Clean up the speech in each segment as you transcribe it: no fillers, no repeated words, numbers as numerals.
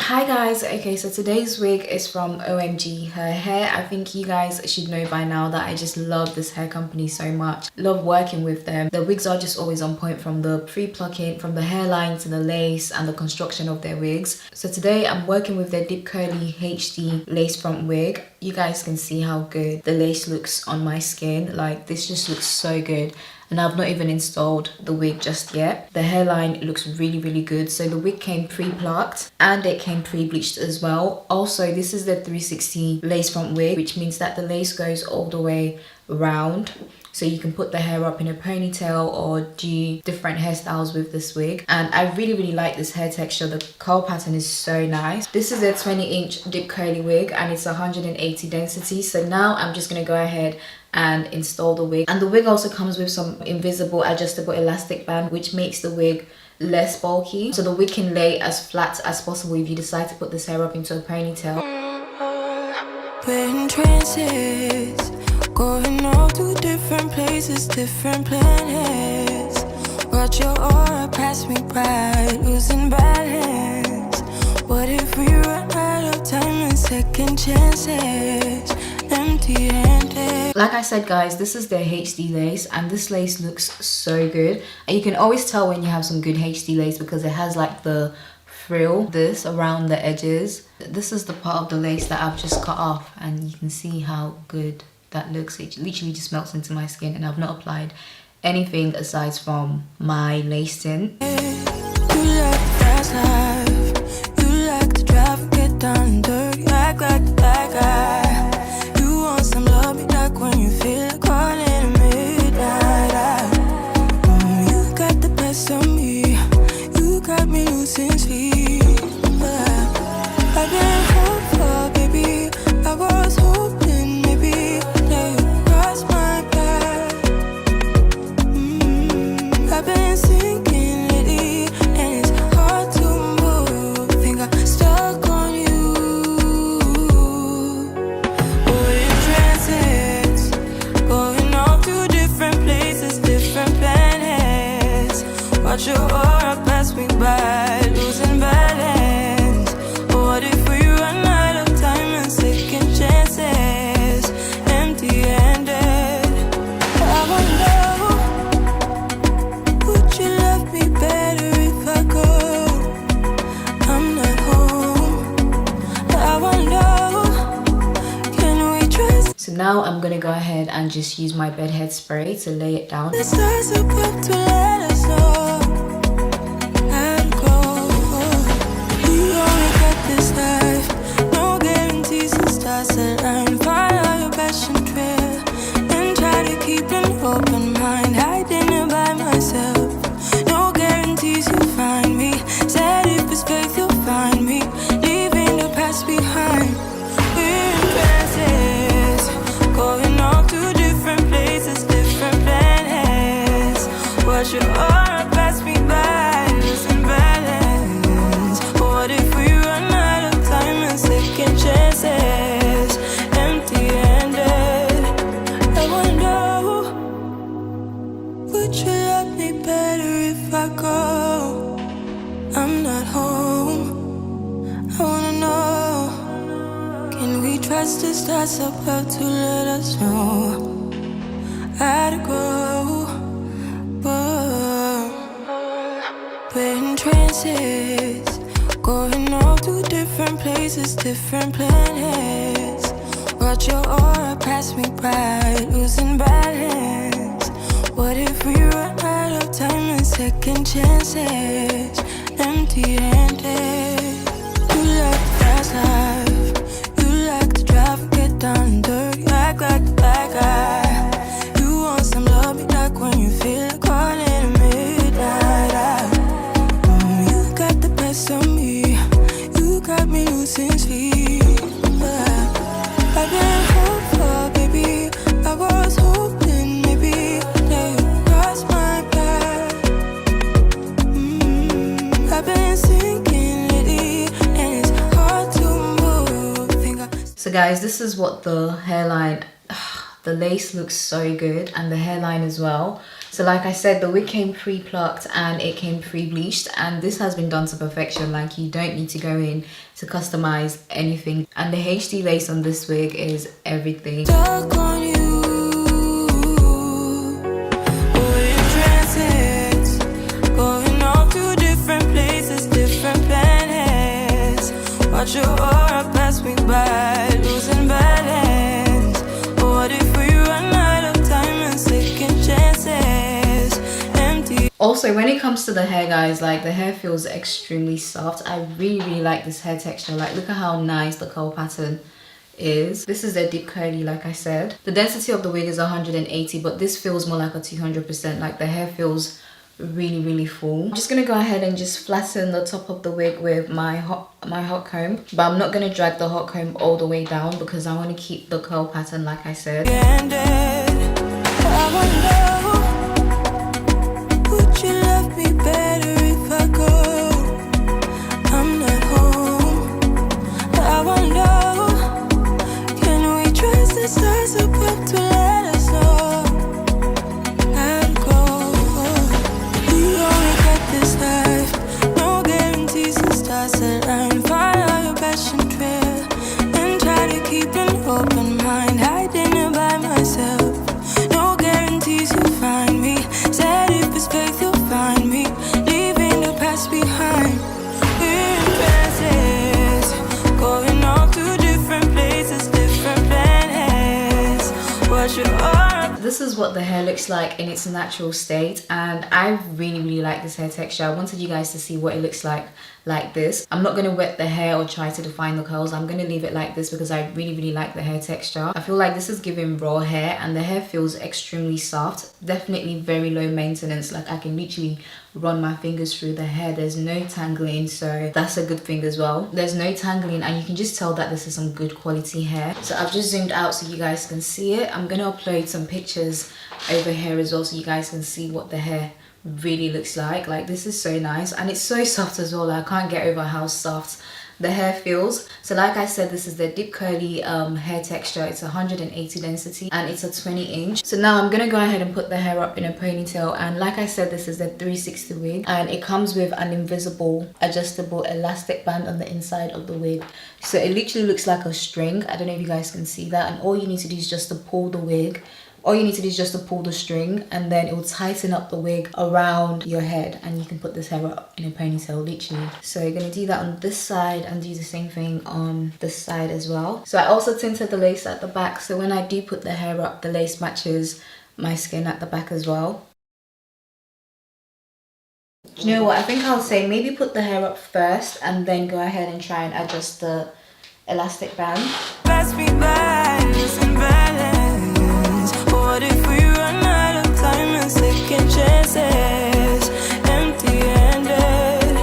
Hi guys, okay, so today's wig is from OMG Her Hair. I think you guys should know by now that I just love this hair company so much. Love working with them. The wigs are just always on point, from the pre-plucking, from the hairline to the lace and the construction of their wigs. So today I'm working with their Deep Curly HD lace front wig. You guys can see how good the lace looks on my skin. Like, this just looks so good. And I've not even installed the wig just yet. The hairline looks really good. So the wig came pre-plucked and it came pre-bleached as well. Also, this is the 360 lace front wig, which means that the lace goes all the way around. So you can put the hair up in a ponytail or do different hairstyles with this wig. And I really like this hair texture. The curl pattern is so nice. This is a 20-inch deep curly wig and it's 180 density. So now I'm just gonna go ahead and install the wig. And the wig also comes with some invisible adjustable elastic band, which makes the wig less bulky. So the wig can lay as flat as possible if you decide to put this hair up into a ponytail. We're in trances, going all to different places, different planets. Watch your aura pass me by, losing balance. What if we run out of time and second chances? Empty-handed. Like I said guys, this is their HD lace and this lace looks so good. And you can always tell when you have some good HD lace because it has like the frill this around the edges. This is the part of the lace that I've just cut off and you can see how good that looks. It literally just melts into my skin and I've not applied anything aside from my lace tint. You like fast life, you like to drive, get down dirty, act like the bad guy. Some love me like when you feel like calling at midnight. You got the best of me, you got me losing sleep. I've been hopeful, baby, I was hoping maybe that you cross my path. I've been sinking lately and it's hard to move. Think I'm stuck on you. Watch your aura pass me by, losing balance. What if we run out of time and second chances? Empty-handed. I wonder, would you love me better if I go? I'm not home. I wonder, can we trust? So now I'm gonna go ahead and just use my bedhead spray to lay it down. The stars above to let us know. And follow your passion trail and try to keep an open mind, hiding it by myself. No guarantees you'll find me. Said if it's faith you'll find me, leaving the past behind. We're in trances, going off to different places, different planets. Watch your aura pass me by, losing balance. What if we run out of time and second chances? I'm not home. I wanna know, can we trust the stars above to let us know how to go? We're in trances, going all to different places, different planets. Watch your aura pass me by, losing balance. What if we run out of time and second chances? Empty-handed. You like fast life, you like to drive, get down dirty, act like the bad guy. You want some love me like when you feel like calling at midnight. You got the best of me, you got me losing sleep. I've been hopeful, baby, I was hoping maybe that you cross my path. I've been sinking lately and it's hard to move. So guys, this is what the hairline, the lace looks so good and the hairline as well. So like I said, the wig came pre-plucked and it came pre-bleached, and this has been done to perfection. Like, you don't need to go in to customize anything, and the HD lace on this wig is everything. Stuck on you, we're in transits, going off to different places, different planets. Watch your aura pass me by, losing balance. What if we run out of time and second chances? Empty. Also, when it comes to the hair, guys, like, the hair feels extremely soft. I really like this hair texture. Like, look at how nice the curl pattern is. This is the deep curly, like I said. The density of the wig is 180, but this feels more like a 200%. Like, the hair feels really full. I'm just gonna go ahead and just flatten the top of the wig with my hot comb, but I'm not gonna drag the hot comb all the way down because I want to keep the curl pattern, like I said. Would you love me better if I go? I'm not home. I wonder, can we trust the stars above to let us know? I'd go. We only get this life, no guarantees and stars align. Follow your passion trail and try to keep an open mind. I didn't by myself. No guarantees you'll find me. Said if it's faith you'll find me. Leaving the past behind. We're in transits, going off to different places, different planets. Watch your aura. This is what the hair looks like in its natural state, and I really like this hair texture. I wanted you guys to see what it looks like this. I'm not going to wet the hair or try to define the curls. I'm going to leave it like this because I really like the hair texture. I feel like this is giving raw hair, and the hair feels extremely soft. Definitely very low maintenance. Like, I can literally run my fingers through the hair. There's no tangling, so that's a good thing as well. There's no tangling, and you can just tell that this is some good quality hair. So I've just zoomed out so you guys can see it. I'm going to upload some pictures over here as well so you guys can see what the hair really looks like. Like, this is so nice, and it's so soft as well. I can't get over how soft the hair feels. So like I said, this is the deep curly hair texture. It's 180 density and it's a 20 inch. So now I'm gonna go ahead and put the hair up in a ponytail, and like I said, this is the 360 wig, and it comes with an invisible adjustable elastic band on the inside of the wig. So it literally looks like a string. I don't know if you guys can see that, and all you need to do is just to pull the wig. All you need to do is just to pull the string, and then it will tighten up the wig around your head, and you can put this hair up in a ponytail, literally. So you're gonna do that on this side and do the same thing on this side as well. So I also tinted the lace at the back, so when I do put the hair up, the lace matches my skin at the back as well. Do you know what? I think I'll say maybe put the hair up first and then go ahead and try and adjust the elastic band. Pass me by, losing balance. What if we run out of time and second chances? Empty-handed.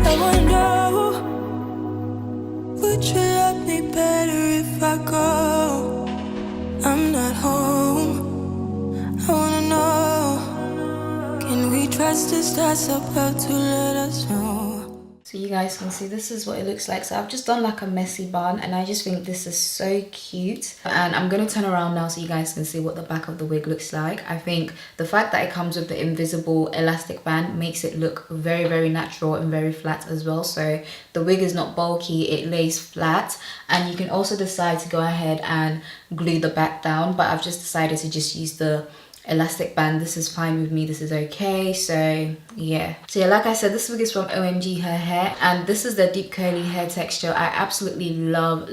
I wonder, would you love me better if I go? I'm not home. I wanna know, can we trust the stars above to let us know? So you guys can see this is what it looks like. So I've just done like a messy bun, and I just think this is so cute. And I'm going to turn around now so you guys can see what the back of the wig looks like. I think the fact that it comes with the invisible elastic band makes it look very natural and very flat as well. So the wig is not bulky, it lays flat, and you can also decide to go ahead and glue the back down, but I've just decided to just use the elastic band. This is fine with me, this is okay. So yeah, like I said, this wig is from 𝐿𝐻𝐻𝐻, and this is the deep curly hair texture. I absolutely love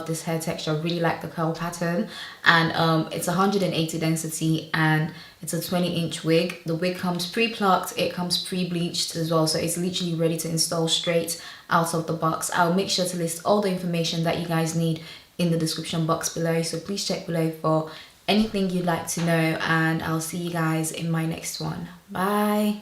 this hair texture. I really like the curl pattern, and it's 180 density and it's a 20-inch wig. The wig comes pre-plucked, it comes pre-bleached as well, so it's literally ready to install straight out of the box. I'll make sure to list all the information that you guys need in the description box below, so please check below for anything you'd like to know, and I'll see you guys in my next one. Bye.